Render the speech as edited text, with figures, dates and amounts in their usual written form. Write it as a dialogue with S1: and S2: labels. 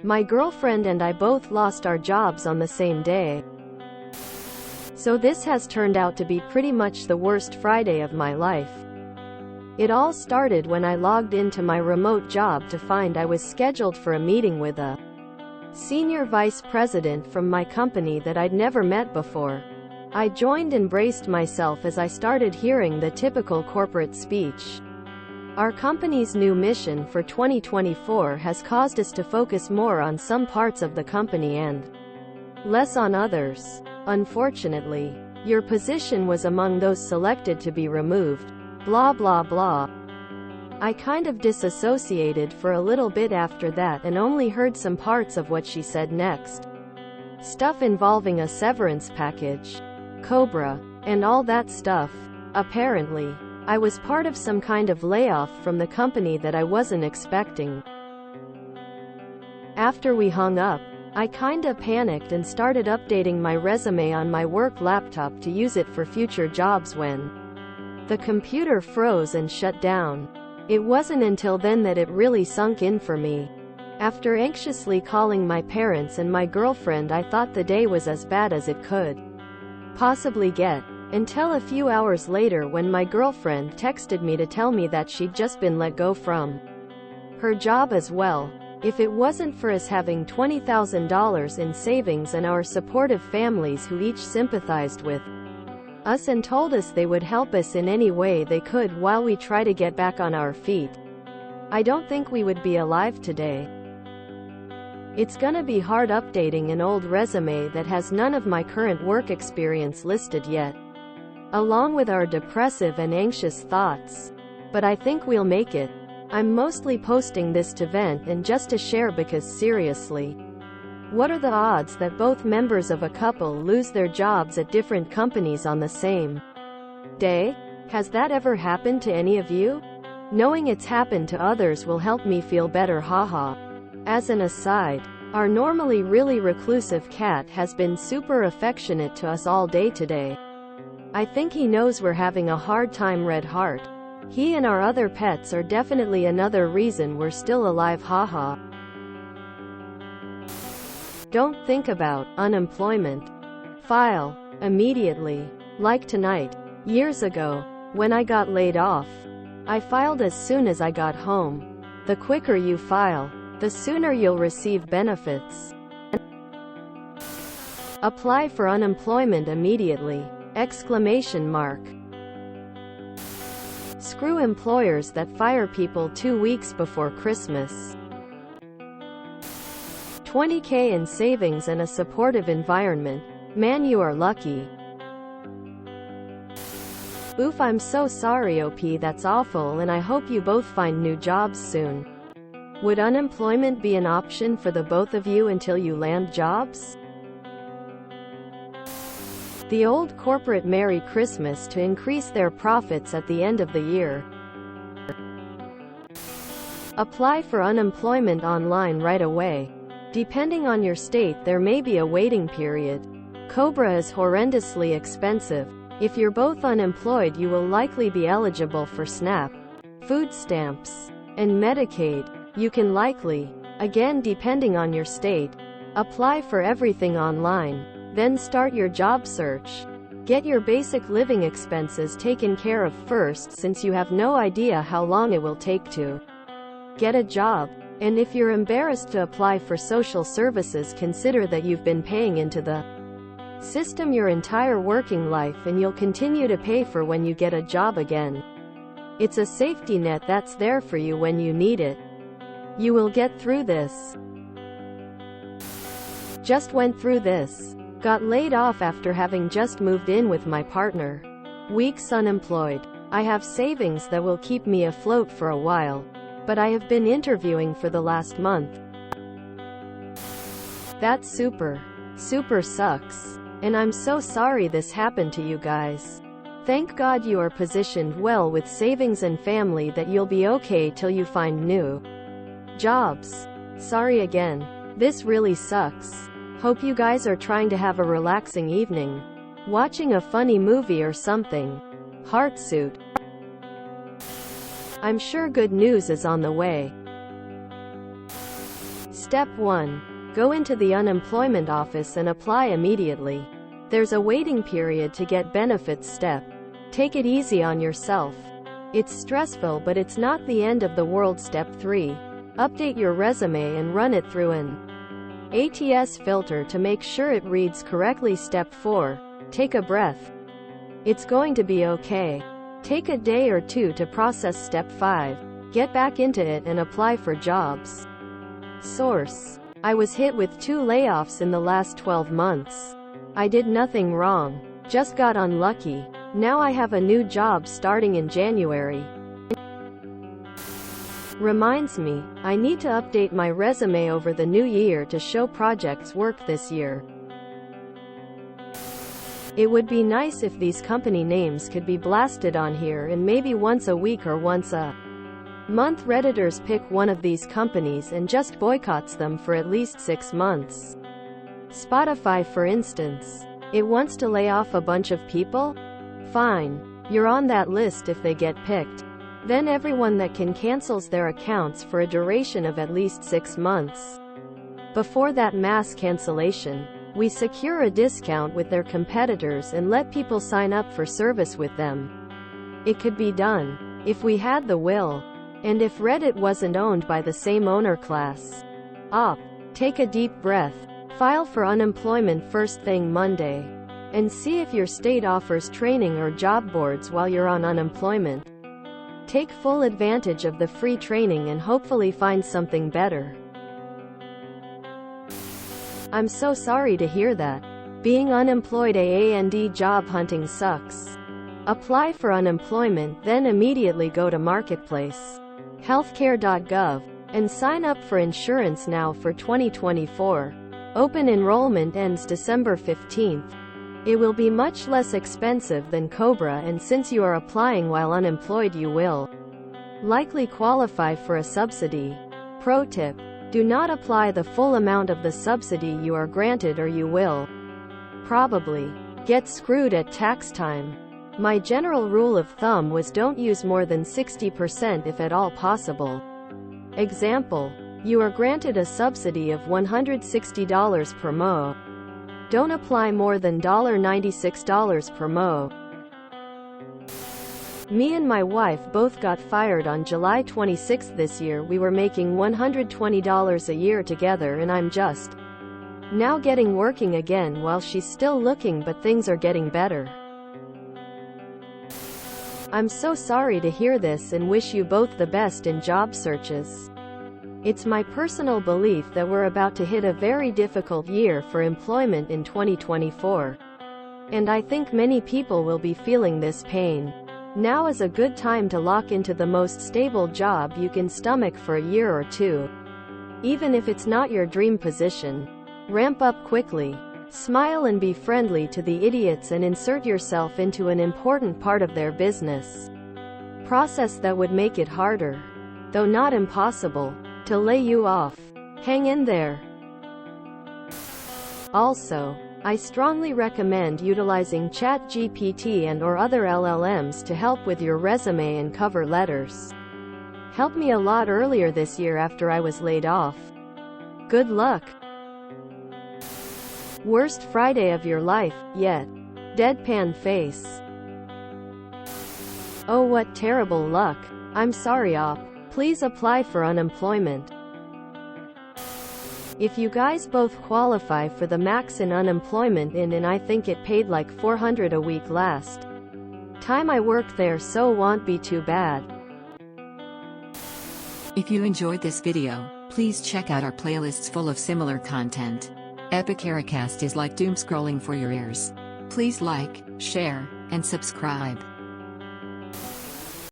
S1: My girlfriend and I both lost our jobs on the same day. So this has turned out to be pretty much the worst Friday of my life. It all started when I logged into my remote job to find I was scheduled for a meeting with a senior vice president from my company that I'd never met before. I joined and braced myself as I started hearing the typical corporate speech. Our company's new mission for 2024 has caused us to focus more on some parts of the company and less on others. Unfortunately, your position was among those selected to be removed. Blah blah blah. I kind of disassociated for a little bit after that and only heard some parts of what she said next. Stuff involving a severance package, Cobra, and all that stuff. Apparently, I was part of some kind of layoff from the company that I wasn't expecting. After we hung up, I kinda panicked and started updating my resume on my work laptop to use it for future jobs when the computer froze and shut down. It wasn't until then that it really sunk in for me. After anxiously calling my parents and my girlfriend, I thought the day was as bad as it could possibly get. Until a few hours later when my girlfriend texted me to tell me that she'd just been let go from her job as well. If it wasn't for us having $20,000 in savings and our supportive families who each sympathized with us and told us they would help us in any way they could while we try to get back on our feet, I don't think we would be alive today. It's gonna be hard updating an old resume that has none of my current work experience listed yet, along with our depressive and anxious thoughts. But I think we'll make it. I'm mostly posting this to vent and just to share because seriously, what are the odds that both members of a couple lose their jobs at different companies on the same day? Has that ever happened to any of you? Knowing it's happened to others will help me feel better, haha. As an aside, our normally really reclusive cat has been super affectionate to us all day today. I think he knows we're having a hard time, red heart. He and our other pets are definitely another reason we're still alive, haha. Don't think about unemployment. File immediately. Like tonight. Years ago, when I got laid off, I filed as soon as I got home. The quicker you file, the sooner you'll receive benefits. Apply for unemployment immediately! Exclamation mark. Screw employers that fire people 2 weeks before Christmas. 20K in savings and a supportive environment. Man, you are lucky. Oof, I'm so sorry OP, that's awful, and I hope you both find new jobs soon. Would unemployment be an option for the both of you until you land jobs? The old corporate Merry Christmas to increase their profits at the end of the year. Apply for unemployment online right away. Depending on your state, there may be a waiting period. Cobra is horrendously expensive. If you're both unemployed, you will likely be eligible for SNAP, food stamps, and Medicaid. You can likely, again depending on your state, apply for everything online. Then start your job search. Get your basic living expenses taken care of first, since you have no idea how long it will take to get a job. And if you're embarrassed to apply for social services, consider that you've been paying into the system your entire working life and you'll continue to pay for when you get a job again. It's a safety net that's there for you when you need it. You will get through this. Just went through this. Got laid off after having just moved in with my partner. Weeks unemployed. I have savings that will keep me afloat for a while, but I have been interviewing for the last month. That super sucks. And I'm so sorry this happened to you guys. Thank God you are positioned well with savings and family that you'll be okay till you find new jobs. Sorry again. This really sucks. Hope you guys are trying to have a relaxing evening. Watching a funny movie or something. Heartsuit. I'm sure good news is on the way. Step 1. Go into the unemployment office and apply immediately. There's a waiting period to get benefits. Take it easy on yourself. It's stressful, but it's not the end of the world. Step 3. Update your resume and run it through an ATS filter to make sure it reads correctly. Step 4. Take a breath. It's going to be okay. Take a day or two to process. Step 5. Get back into it and apply for jobs. Source. I was hit with 2 layoffs in the last 12 months. I did nothing wrong. Just got unlucky. Now I have a new job starting in January. Reminds me, I need to update my resume over the new year to show projects work this year. It would be nice if these company names could be blasted on here, and maybe once a week or once a month Redditors pick one of these companies and just boycotts them for at least 6 months. Spotify, for instance. It wants to lay off a bunch of people? Fine. You're on that list if they get picked. Then everyone that can cancels their accounts for a duration of at least 6 months. Before that mass cancellation, we secure a discount with their competitors and let people sign up for service with them. It could be done, if we had the will, and if Reddit wasn't owned by the same owner class. Take a deep breath. File for unemployment first thing Monday. And see if your state offers training or job boards while you're on unemployment. Take full advantage of the free training and hopefully find something better. I'm so sorry to hear that. Being unemployed and job hunting sucks. Apply for unemployment, then immediately go to Marketplace, healthcare.gov, and sign up for insurance now for 2024. Open enrollment ends December 15th. It will be much less expensive than Cobra, and since you are applying while unemployed, you will likely qualify for a subsidy. Pro tip: do not apply the full amount of the subsidy you are granted, or you will probably get screwed at tax time. My general rule of thumb was don't use more than 60% if at all possible. Example: you are granted a subsidy of $160 per MO. Don't apply more than $96 per MO. Me and my wife both got fired on July 26 this year. We were making $120 a year together, and I'm just now getting working again while she's still looking, but things are getting better. I'm so sorry to hear this and wish you both the best in job searches. It's my personal belief that we're about to hit a very difficult year for employment in 2024. And I think many people will be feeling this pain. Now is a good time to lock into the most stable job you can stomach for a year or two. Even if it's not your dream position, ramp up quickly. Smile and be friendly to the idiots and insert yourself into an important part of their business process that would make it harder, though not impossible, to lay you off. Hang in there. Also, I strongly recommend utilizing ChatGPT and/or other LLMs to help with your resume and cover letters. Helped me a lot earlier this year after I was laid off. Good luck. Worst Friday of your life, yet. Deadpan face. Oh, what terrible luck. I'm sorry, op. Please apply for unemployment. If you guys both qualify for the max in unemployment and I think it paid like $400 a week last time I worked there, so won't be too bad.
S2: If you enjoyed this video, please check out our playlists full of similar content. Epic Ericast is like doom scrolling for your ears. Please like, share, and subscribe.